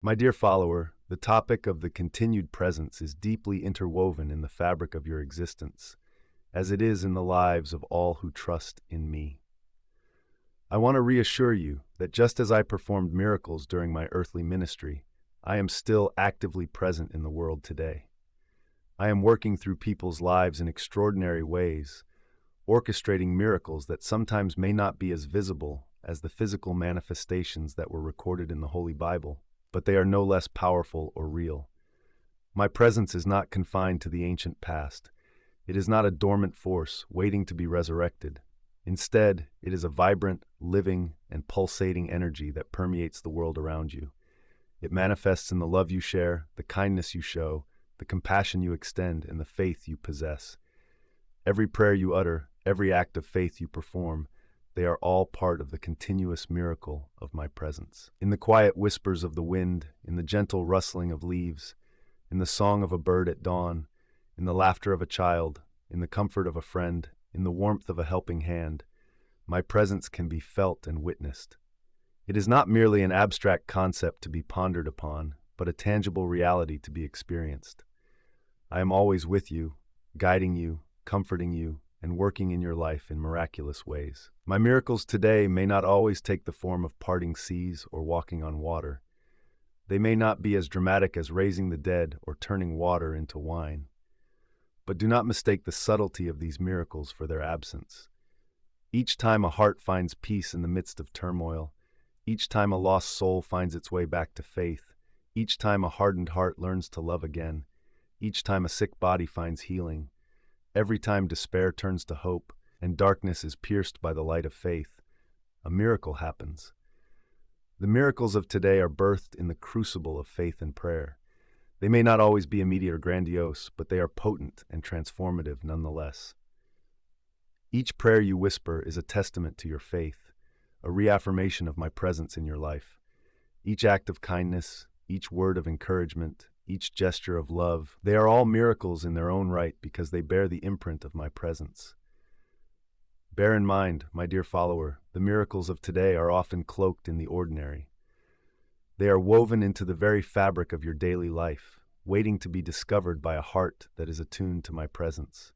My dear follower, the topic of the continued presence is deeply interwoven in the fabric of your existence, as it is in the lives of all who trust in me. I want to reassure you that just as I performed miracles during my earthly ministry, I am still actively present in the world today. I am working through people's lives in extraordinary ways, orchestrating miracles that sometimes may not be as visible as the physical manifestations that were recorded in the Holy Bible, but they are no less powerful or real. My presence is not confined to the ancient past. It is not a dormant force waiting to be resurrected. Instead, it is a vibrant, living, and pulsating energy that permeates the world around you. It manifests in the love you share, the kindness you show, the compassion you extend, and the faith you possess. Every prayer you utter, every act of faith you perform, they are all part of the continuous miracle of my presence. In the quiet whispers of the wind, in the gentle rustling of leaves, in the song of a bird at dawn, in the laughter of a child, in the comfort of a friend, in the warmth of a helping hand, my presence can be felt and witnessed. It is not merely an abstract concept to be pondered upon, but a tangible reality to be experienced. I am always with you, guiding you, comforting you, and working in your life in miraculous ways. My miracles today may not always take the form of parting seas or walking on water. They may not be as dramatic as raising the dead or turning water into wine. But do not mistake the subtlety of these miracles for their absence. Each time a heart finds peace in the midst of turmoil, each time a lost soul finds its way back to faith, each time a hardened heart learns to love again, each time a sick body finds healing, every time despair turns to hope and darkness is pierced by the light of faith, a miracle happens. The miracles of today are birthed in the crucible of faith and prayer. They may not always be immediate or grandiose, but they are potent and transformative nonetheless. Each prayer you whisper is a testament to your faith, a reaffirmation of my presence in your life. Each act of kindness, each word of encouragement, each gesture of love, they are all miracles in their own right because they bear the imprint of my presence. Bear in mind, my dear follower, the miracles of today are often cloaked in the ordinary. They are woven into the very fabric of your daily life, waiting to be discovered by a heart that is attuned to my presence.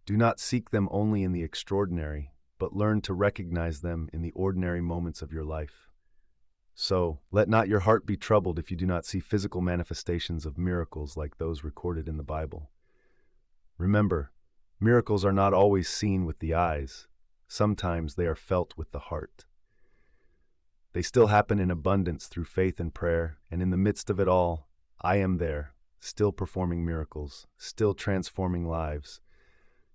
Do not seek them only in the extraordinary, but learn to recognize them in the ordinary moments of your life. So, let not your heart be troubled if you do not see physical manifestations of miracles like those recorded in the Bible. Remember, miracles are not always seen with the eyes. Sometimes they are felt with the heart. They still happen in abundance through faith and prayer, and in the midst of it all, I am there, still performing miracles, still transforming lives,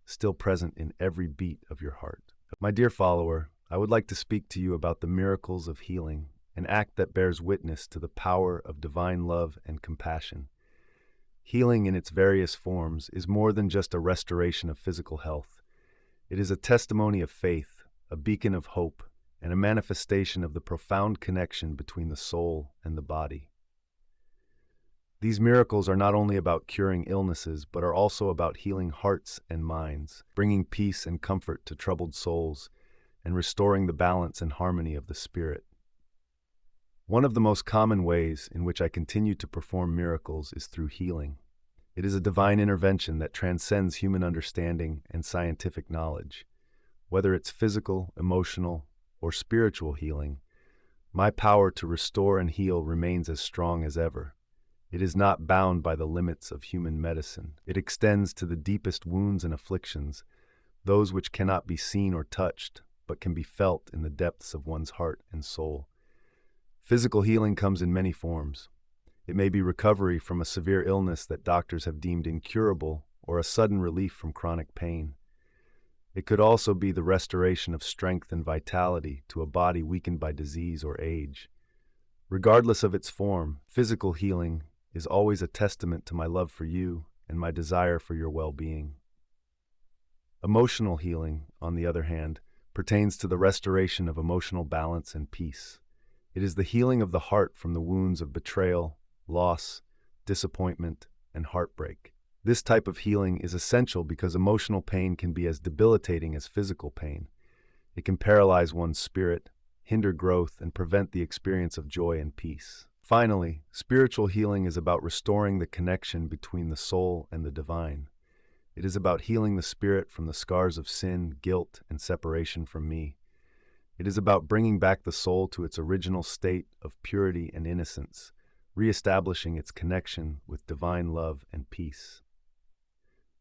still present in every beat of your heart. My dear follower, I would like to speak to you about the miracles of healing, an act that bears witness to the power of divine love and compassion. Healing in its various forms is more than just a restoration of physical health. It is a testimony of faith, a beacon of hope, and a manifestation of the profound connection between the soul and the body. These miracles are not only about curing illnesses, but are also about healing hearts and minds, bringing peace and comfort to troubled souls, and restoring the balance and harmony of the spirit. One of the most common ways in which I continue to perform miracles is through healing. It is a divine intervention that transcends human understanding and scientific knowledge. Whether it's physical, emotional, or spiritual healing, my power to restore and heal remains as strong as ever. It is not bound by the limits of human medicine. It extends to the deepest wounds and afflictions, those which cannot be seen or touched, but can be felt in the depths of one's heart and soul. Physical healing comes in many forms. It may be recovery from a severe illness that doctors have deemed incurable, or a sudden relief from chronic pain. It could also be the restoration of strength and vitality to a body weakened by disease or age. Regardless of its form, physical healing is always a testament to my love for you and my desire for your well-being. Emotional healing, on the other hand, pertains to the restoration of emotional balance and peace. It is the healing of the heart from the wounds of betrayal, loss, disappointment, and heartbreak. This type of healing is essential because emotional pain can be as debilitating as physical pain. It can paralyze one's spirit, hinder growth, and prevent the experience of joy and peace. Finally, spiritual healing is about restoring the connection between the soul and the divine. It is about healing the spirit from the scars of sin, guilt, and separation from me. It is about bringing back the soul to its original state of purity and innocence, reestablishing its connection with divine love and peace.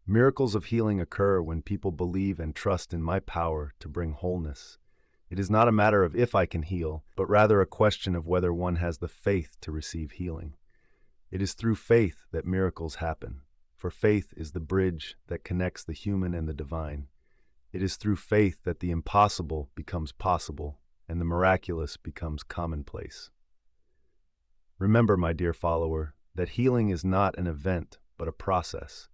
Miracles of healing occur when people believe and trust in my power to bring wholeness. It is not a matter of if I can heal, but rather a question of whether one has the faith to receive healing. It is through faith that miracles happen, for faith is the bridge that connects the human and the divine. It is through faith that the impossible becomes possible and the miraculous becomes commonplace. Remember, my dear follower, that healing is not an event, but a process.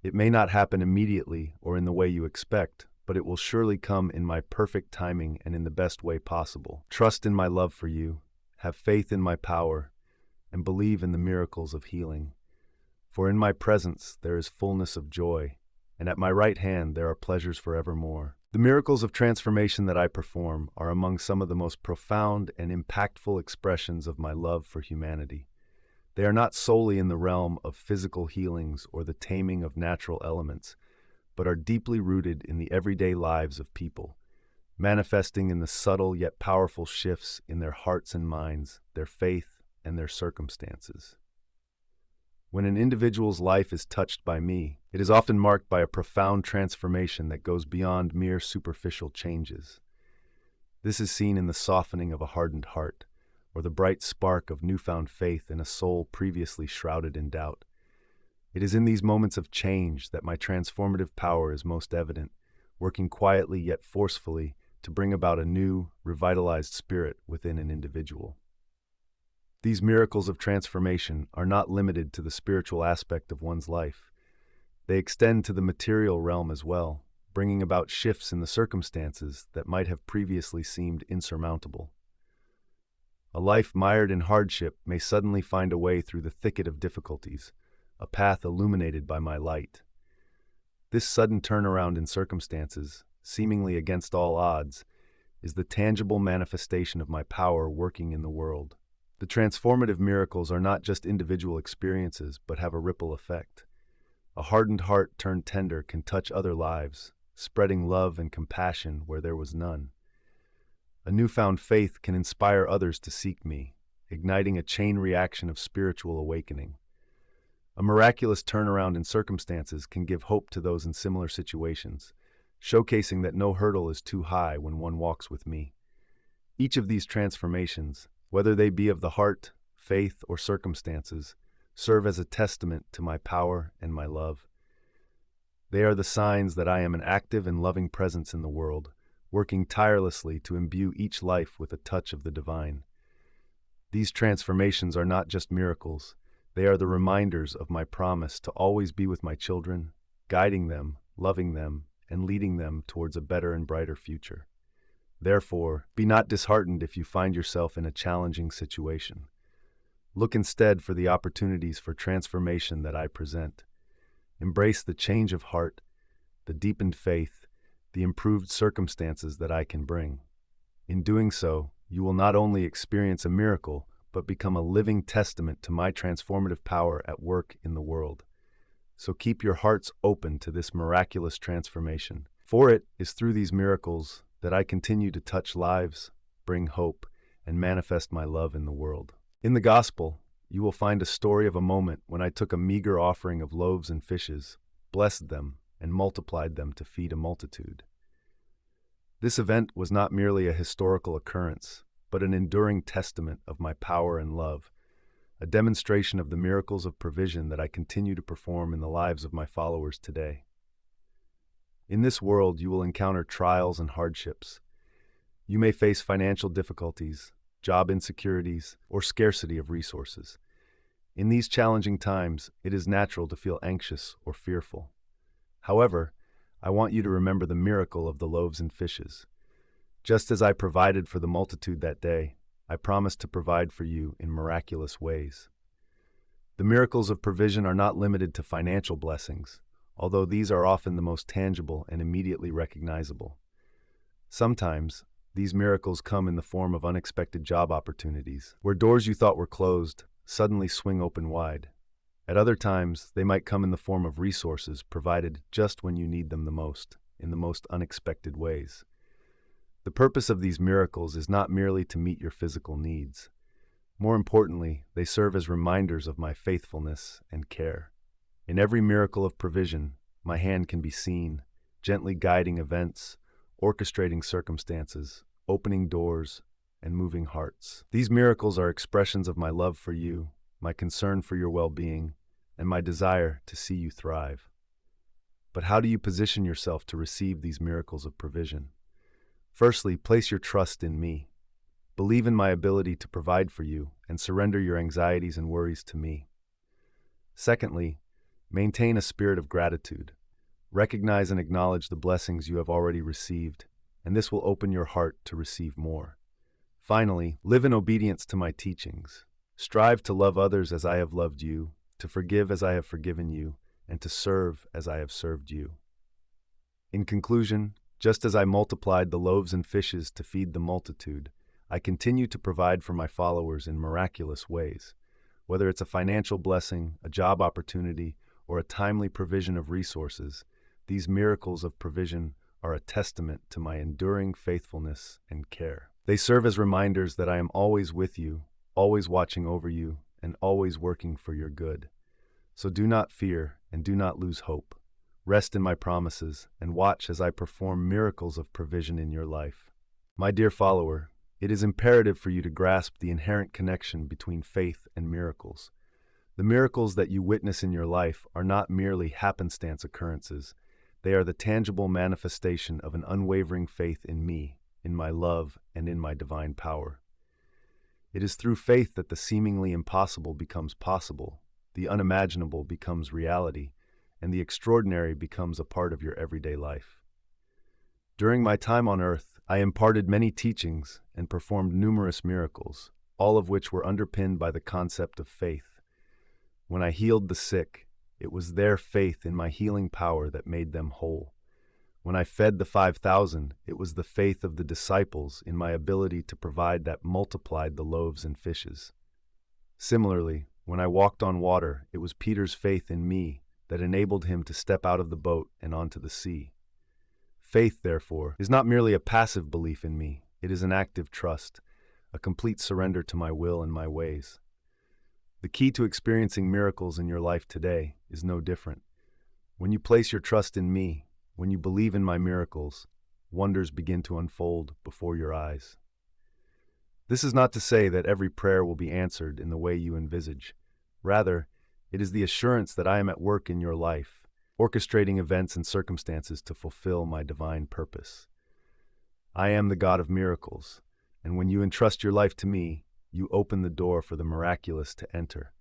It may not happen immediately or in the way you expect, but it will surely come in my perfect timing and in the best way possible. Trust in my love for you, have faith in my power, and believe in the miracles of healing. For in my presence there is fullness of joy, and at my right hand there are pleasures forevermore. The miracles of transformation that I perform are among some of the most profound and impactful expressions of my love for humanity. They are not solely in the realm of physical healings or the taming of natural elements, but are deeply rooted in the everyday lives of people, manifesting in the subtle yet powerful shifts in their hearts and minds, their faith, and their circumstances. When an individual's life is touched by me, it is often marked by a profound transformation that goes beyond mere superficial changes. This is seen in the softening of a hardened heart, or the bright spark of newfound faith in a soul previously shrouded in doubt. It is in these moments of change that my transformative power is most evident, working quietly yet forcefully to bring about a new, revitalized spirit within an individual. These miracles of transformation are not limited to the spiritual aspect of one's life. They extend to the material realm as well, bringing about shifts in the circumstances that might have previously seemed insurmountable. A life mired in hardship may suddenly find a way through the thicket of difficulties, a path illuminated by my light. This sudden turnaround in circumstances, seemingly against all odds, is the tangible manifestation of my power working in the world. The transformative miracles are not just individual experiences, but have a ripple effect. A hardened heart turned tender can touch other lives, spreading love and compassion where there was none. A newfound faith can inspire others to seek me, igniting a chain reaction of spiritual awakening. A miraculous turnaround in circumstances can give hope to those in similar situations, showcasing that no hurdle is too high when one walks with me. Each of these transformations, whether they be of the heart, faith, or circumstances, serve as a testament to my power and my love. They are the signs that I am an active and loving presence in the world, working tirelessly to imbue each life with a touch of the divine. These transformations are not just miracles. They are the reminders of my promise to always be with my children, guiding them, loving them, and leading them towards a better and brighter future. Therefore, be not disheartened if you find yourself in a challenging situation. Look instead for the opportunities for transformation that I present. Embrace the change of heart, the deepened faith, the improved circumstances that I can bring. In doing so, you will not only experience a miracle, but become a living testament to my transformative power at work in the world. So keep your hearts open to this miraculous transformation. For it is through these miracles that I continue to touch lives, bring hope, and manifest my love in the world. In the Gospel, you will find a story of a moment when I took a meager offering of loaves and fishes, blessed them, and multiplied them to feed a multitude. This event was not merely a historical occurrence, but an enduring testament of my power and love, a demonstration of the miracles of provision that I continue to perform in the lives of my followers today. In this world, you will encounter trials and hardships. You may face financial difficulties, job insecurities, or scarcity of resources. In these challenging times, it is natural to feel anxious or fearful. However, I want you to remember the miracle of the loaves and fishes. Just as I provided for the multitude that day, I promise to provide for you in miraculous ways. The miracles of provision are not limited to financial blessings, although these are often the most tangible and immediately recognizable. Sometimes, These miracles come in the form of unexpected job opportunities, where doors you thought were closed suddenly swing open wide. At other times, they might come in the form of resources provided just when you need them the most, in the most unexpected ways. The purpose of these miracles is not merely to meet your physical needs. More importantly, they serve as reminders of my faithfulness and care. In every miracle of provision, my hand can be seen, gently guiding events, orchestrating circumstances, opening doors, and moving hearts. These miracles are expressions of my love for you, my concern for your well-being, and my desire to see you thrive. But how do you position yourself to receive these miracles of provision? Firstly, place your trust in me. Believe in my ability to provide for you and surrender your anxieties and worries to me. Secondly, maintain a spirit of gratitude. Recognize and acknowledge the blessings you have already received, and this will open your heart to receive more. Finally, live in obedience to my teachings. Strive to love others as I have loved you, to forgive as I have forgiven you, and to serve as I have served you. In conclusion, just as I multiplied the loaves and fishes to feed the multitude, I continue to provide for my followers in miraculous ways. Whether it's a financial blessing, a job opportunity, or a timely provision of resources, these miracles of provision are a testament to my enduring faithfulness and care. They serve as reminders that I am always with you, always watching over you, and always working for your good. So do not fear and do not lose hope. Rest in my promises and watch as I perform miracles of provision in your life. My dear follower, it is imperative for you to grasp the inherent connection between faith and miracles. The miracles that you witness in your life are not merely happenstance occurrences. They are the tangible manifestation of an unwavering faith in me, in my love, and in my divine power. It is through faith that the seemingly impossible becomes possible, the unimaginable becomes reality, and the extraordinary becomes a part of your everyday life. During my time on earth, I imparted many teachings and performed numerous miracles, all of which were underpinned by the concept of faith. When I healed the sick, it was their faith in my healing power that made them whole. When I fed the 5,000, it was the faith of the disciples in my ability to provide that multiplied the loaves and fishes. Similarly, when I walked on water, it was Peter's faith in me that enabled him to step out of the boat and onto the sea. Faith, therefore, is not merely a passive belief in me, it is an active trust, a complete surrender to my will and my ways. The key to experiencing miracles in your life today is no different. When you place your trust in me, when you believe in my miracles, wonders begin to unfold before your eyes. This is not to say that every prayer will be answered in the way you envisage. Rather, it is the assurance that I am at work in your life, orchestrating events and circumstances to fulfill my divine purpose. I am the God of miracles, and when you entrust your life to me, you open the door for the miraculous to enter.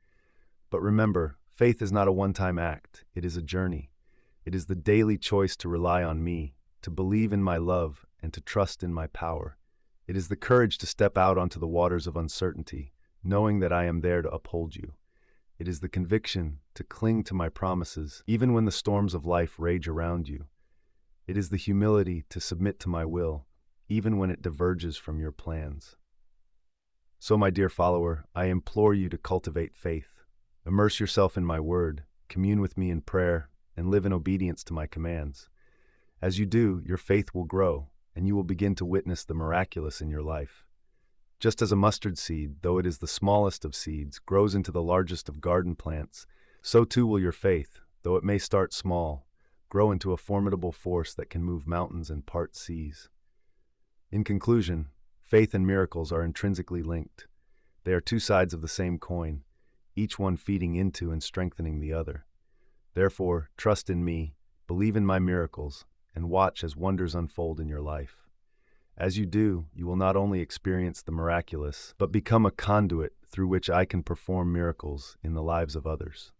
But remember, faith is not a one-time act, it is a journey. It is the daily choice to rely on me, to believe in my love, and to trust in my power. It is the courage to step out onto the waters of uncertainty, knowing that I am there to uphold you. It is the conviction to cling to my promises, even when the storms of life rage around you. It is the humility to submit to my will, even when it diverges from your plans. So, my dear follower, I implore you to cultivate faith. Immerse yourself in my word, commune with me in prayer, and live in obedience to my commands. As you do, your faith will grow, and you will begin to witness the miraculous in your life. Just as a mustard seed, though it is the smallest of seeds, grows into the largest of garden plants, so too will your faith, though it may start small, grow into a formidable force that can move mountains and part seas. In conclusion, faith and miracles are intrinsically linked. They are two sides of the same coin, each one feeding into and strengthening the other. Therefore, trust in me, believe in my miracles, and watch as wonders unfold in your life. As you do, you will not only experience the miraculous, but become a conduit through which I can perform miracles in the lives of others.